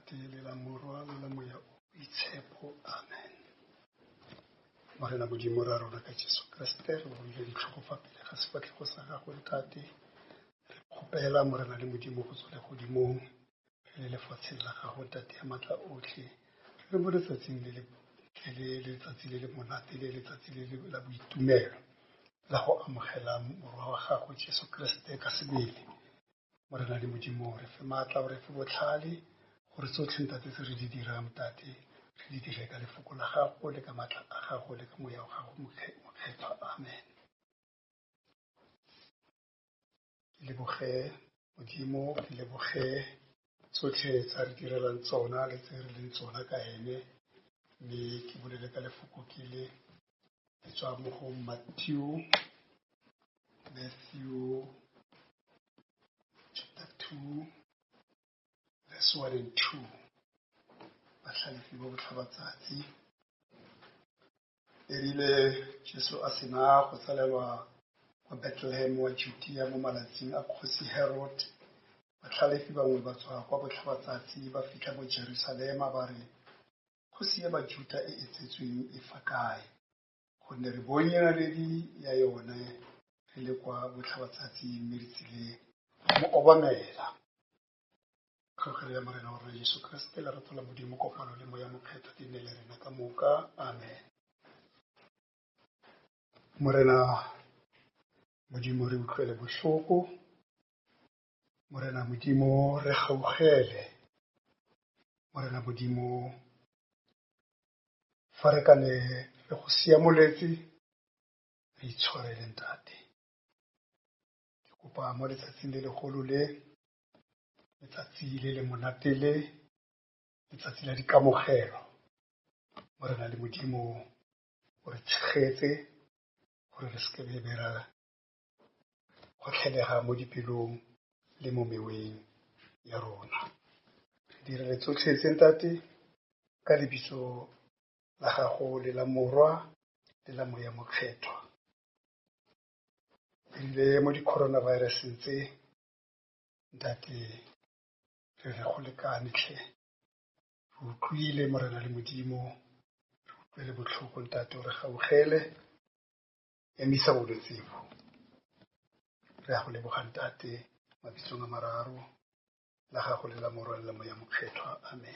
Ntate le la Morwa le la Moya Boitshepo. Amen. Morena Modimo ra rona ka Jesu Kriste re buile ditlhogo fa pele ga sefatlhego sa gago Ntate. Re kgopela Morena le Modimo go tswa le godimong le lefatsheng la gago Ntate ya matla otlhe. Re mo letsatsing le letsatsi le le monate le letsatsi le la boitumelo la go amogela morwa wa gago Jesu Kriste ka sebele. Morena le Modimo re fe maatla, re fe botlhale gore tsotlhe Ntate tse re di dirang Tate re di dire ka lefoko la gago le ka maatla a gago le ka moya wa gago mokgethwa. Amen. Ke leboge Modimo, ke leboge tsotlhe tsa re direlang tsona le tse re leng tsona ka ene, mme ke bolele ka lefoko ke le tswa mo go Matthew chapter 2 verse 1 and 2. Batlhalefi ba botlhabatsatsi erile Jesu a sena go tsalelwa kwa Bethlehem wa Judea mo malatsing a kgosi Herod. Batlhalefi bangwe ba tswa kwa botlhabatsatsi ba fitlha mo Jerusalema ba re, kgosi ya Bajuda e etsetsweng e fa kae? Gonne re bone naledi ya yone re le kwa botlhabatsatsi mme re tsile mo obamela. Kgologelo ya Morena wa rona Jesu Kriste, lerato la Modimo, kopano le moya mokgethwa di nne le rena ka moka. Amen. Morena Modimo re utlwele bohloko. Morena Modimo re gaugele. Morena Modimo fa re kane re go siamoletse re itshwarele Ntate. Ke kopa mo letsatsing le legolo le, letsatsi le le monate le, letsatsi la dikamogelo, Morena le Modimo o re tshegetse gore re seke be ra gotlhelega mo dipelong le mo meweng ya rona. Re direle tsotlhe tse Ntate ka lebitso la gago le la Morwa le la Moya mokgethwa. Erile mo di-coronaviruseng tse Ntate re re go lekane tlhe. Re utlwile Morena le Modimo, re utlwele botlhoko Ntate o re gaugele, emisa bolwetse bo. Re a go leboga Ntate mabitsong a mararo la gago le la Morwa le la Moya mokgethwa. Amen.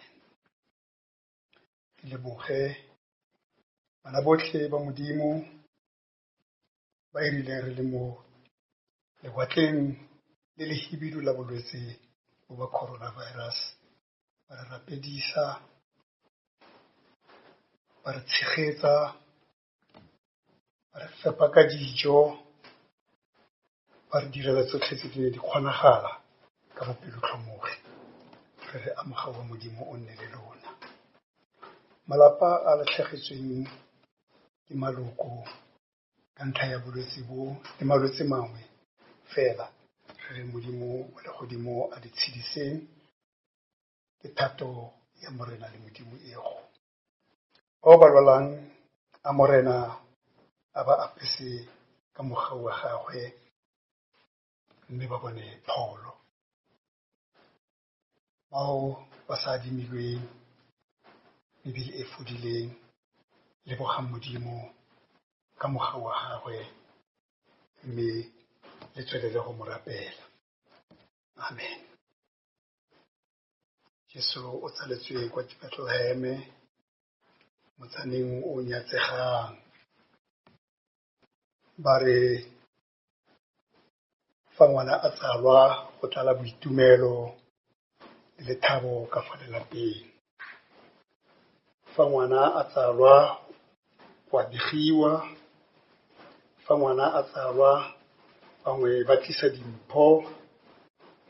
Ke leboge bana botlhe ba Modimo ba erileng re le mo lewatleng le le hibidu la bolwetse bo ba coronavirus, ba re rapedisa, ba re tshegetsa, ba re fepa ka dijo, ba re direla tsotlhe tse di ne di kgonagala ka bopelotlhomogi. Re re amoga wa Modimo o nne le lona. Malapa a latlhegetsweng ke maloko ka ntlha ya bolwetse bo le malwetse mangwe fela, re re Modimo o le godimo a di tshediseng ke thato ya Morena le Modimo ego. Bao ba lwalang a Morena a ba apese ka mogau wa gagwe mme ba bone pholo. Bao ba sa adimilweng mebile e fodileng, lebogang Modimo ka mogau wa gagwe mme le tswelele go mo rapela. Amen. Jesu o tsaletswe kwa Bethlehem motsaneng o nyatsegang. Ba re fa ngwana a tsalwa go tlala boitumelo le lethabo ka fa lelapeng. Fa ngwana a tsalwa go a begiwa, fa ngwana a tsalwa bangwe ba tlisa dimpho,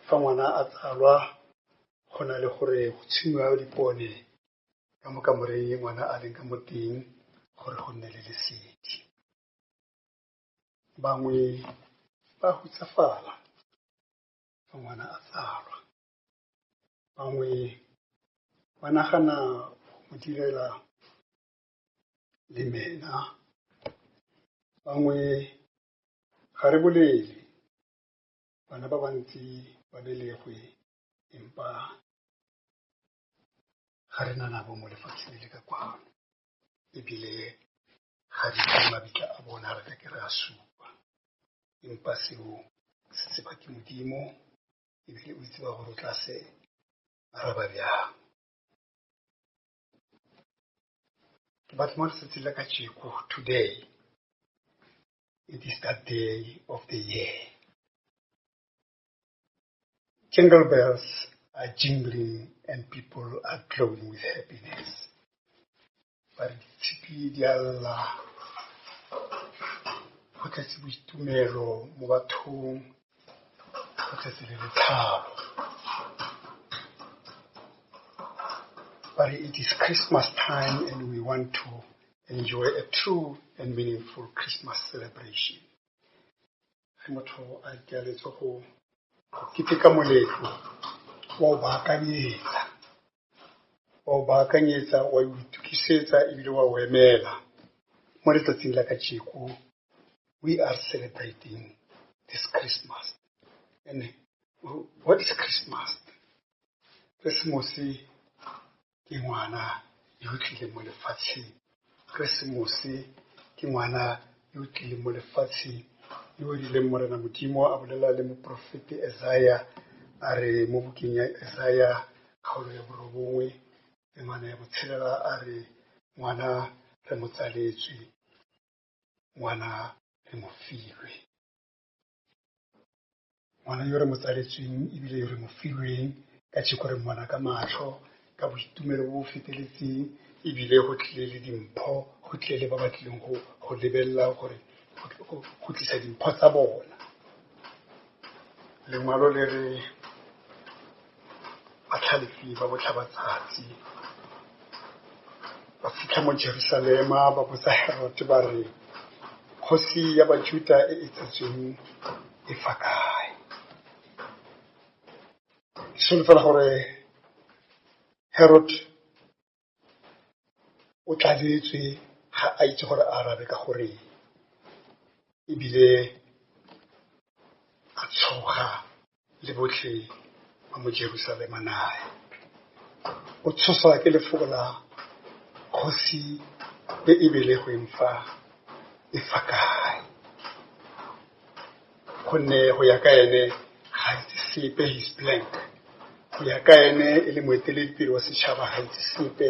fa ngwana a tsalwa go na le gore go tshingwa dipone ka mo kamoreng ngwana a leng ka mo teng gore go nne le lesedi. Bangwe ba hutsafala fa ngwana a tsalwa, bangwe ba nagana go direla lemena, bangwe ga re bolele bana ba bantsi ba belegwe empa ga re na nabo mo lefatsheng le ka kwano ebile ga re ke mabitla a bona re ka ke re a supa empa seo se tseba ke modimo ebile o itse ba gore o tla se araba bjang but mo letsatsing la kajeko today it is that day of the year. Jingle bells are jingling and people are glowing with happiness. But tshipi di alla go tletse boitumelo mo bathong go tletse le lethabo. But it is Christmas time and we want to enjoy a true and meaningful Christmas celebration. Ge motho a ikeletsa go keteka moletlo wa o baakanyetsa wa itukisetsa ebile wa o emela mo letsatsing la kajeko. We are celebrating this Christmas. And what is Christmas? Christmas ke ngwana yo tlile mo lefatsheng. Christmas ke ngwana yo tlile mo lefatsheng yo rile morena modimo a bolela le moprofete Isaiah a re mo bukeng ya Isaiah kgaolo ya 9 ngwana ya botshelela a re ngwana re mo tsaletswe ngwana re mo filwe ngwana yo re mo tsaletsweng ebile yo re mo filweng ka tshiko re ngwana ka matlho ka boitumelo bo feteletseng ebile go tlile le dimpho go tlile le ba batlileng go lebella gore go tlisa dimpho tsa bona lengwalo le re batlhalefi ba botlhabatsatsi ba fitlha mo Jerusalema ba botsa Herod ba re kgosi ya Bajuda e tsetsweng e fa kae solofela gore Herod o tladitswe ga a itse gore a arabe ka gore ebile a tshoga le botlhe ba mo Jerusalema nae o tshosa ke lefoko la kgosi le ebile go emfa e fa kae gonne go ya ka ene ga itse sepe his blank go ya ka ene e le moeteledipele wa setšhaba ga itse sepe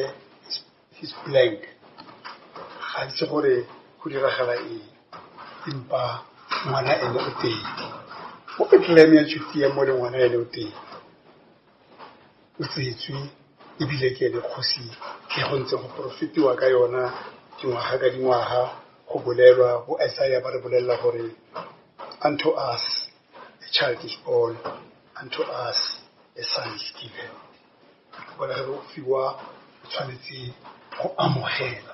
his blank ga itse gore go diragala eng empa ngwana ene o teng mo Bethlehem ya Judea mo le ngwana ene o teng o tsetswe ebile ke ene kgosi ke go ntse go profetiwa ka yona dingwaga ka dingwaga go bolelwa bo Isaiah ba re bolelela gore unto us a child is born, unto us a son is given. Bona re o fiwa o tshwanetse go amogela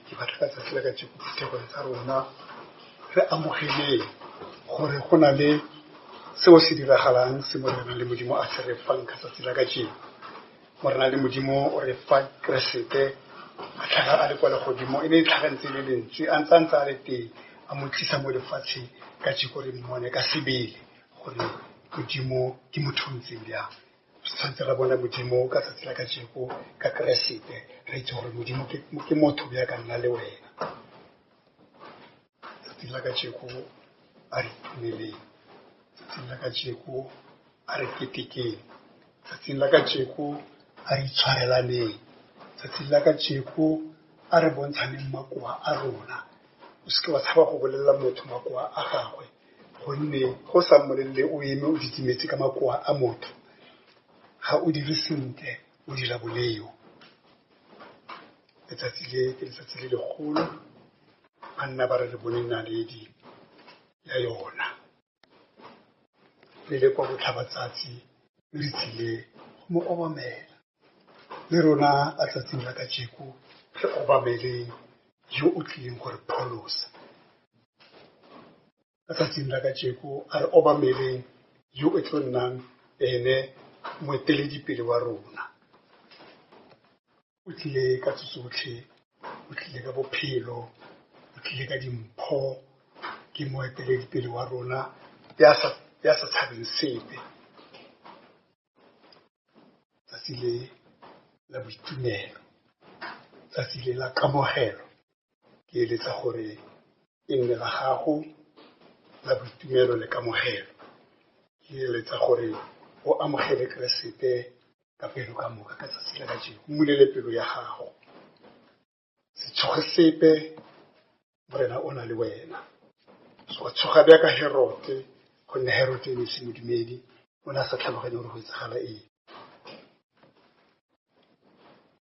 ke batla ka tsatsi la ka tshiko dithego tsa rona re amogeleng gore go na le seo se diragalang se mo rena le modimo a se re fang ka tsatsi la ka tshiko mo rena le modimo o re fa Keresete a tlhaga a le kwa le godimo e ne e tlhagantse le lentswe a ntse a le teng a mo tlisa mo lefatsheng ka tshiko re mmone ka sebele gore modimo ke motho ntseng bjang tshwantse ra bona modimo ka tsatsi la ka tshiko ka Keresete re itse gore modimo ke motho bja ka nna le wena tsatsi la ka tshiko a re itumeleng tsatsi la ka tshiko a re ketekeng tsatsi la ka tshiko a re itshwarelaneng tsatsi la ka tshiko a re bontshaneng makoa a rona o se ke wa tshaba go bolelela motho makoa a gagwe gonne go sa mmolelele o eme o ditimetse ka makoa a motho ga o dire sentle o dira boleo letsatsi le ke letsatsi le legolo banna ba re bone naledi ya yona le le kwa botlhabatsatsi le tsile go mo obamela le rona a tsatsing la kajeko re obameleng yo o tlileng gore pholosa a tsatsing la kajeko a re obameleng yo e tlo nnang ene moeteledipele wa rona o tlile ka tsotlhe o tlile ka bophelo o tlile ka dimpho ke moeteledipele wa rona ya sa tshabeng sepe tsatsi le la boitumelo, tsatsi le la kamogelo. Ke eletsa gore e nne la gago la boitumelo le kamogelo. Ke eletsa gore o amogele Keresete ka pelo ka moka ka tsatsi la kajeno. O mulele pelo ya gago. Se tshoge sepe, Morena o na le wena. Se wa tshoga bjaka Herote, gonne Herote ne se modumedi, o ne a sa tlhaloganye gore go etsagala eng.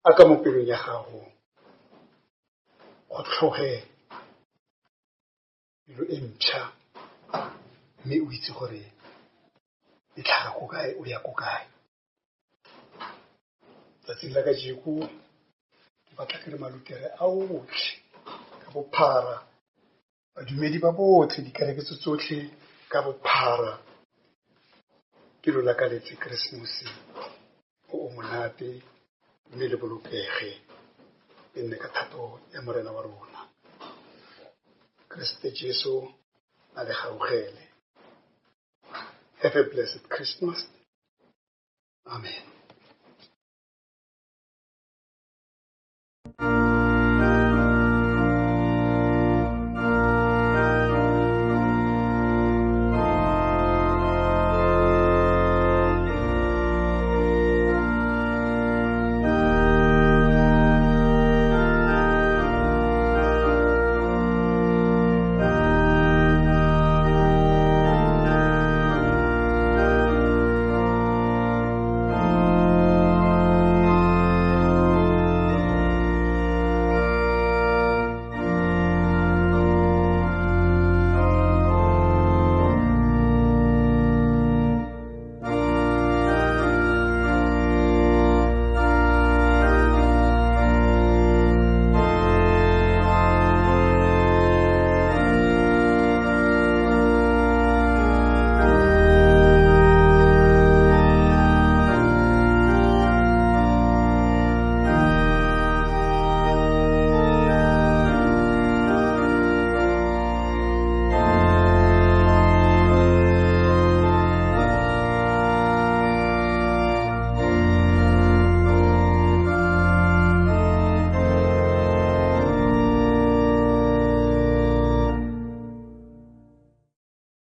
A ka mo pelong ya gago go tlhoge pelo e ntšha, mme o itse gore e tlhaga ko kae, o ya ko kae. Tsatsing la kajeko ke batla ke re malutere a otlhe ka bophara, badumedi ba botlhe, dikereke tsotlhe ka bophara, ke lo lakaletse Keresemose o monate, mme le bolokege, e nne ka thato ya Morena wa rona. Kriste Jesu a le gaogele. Have a blessed Christmas. Amen.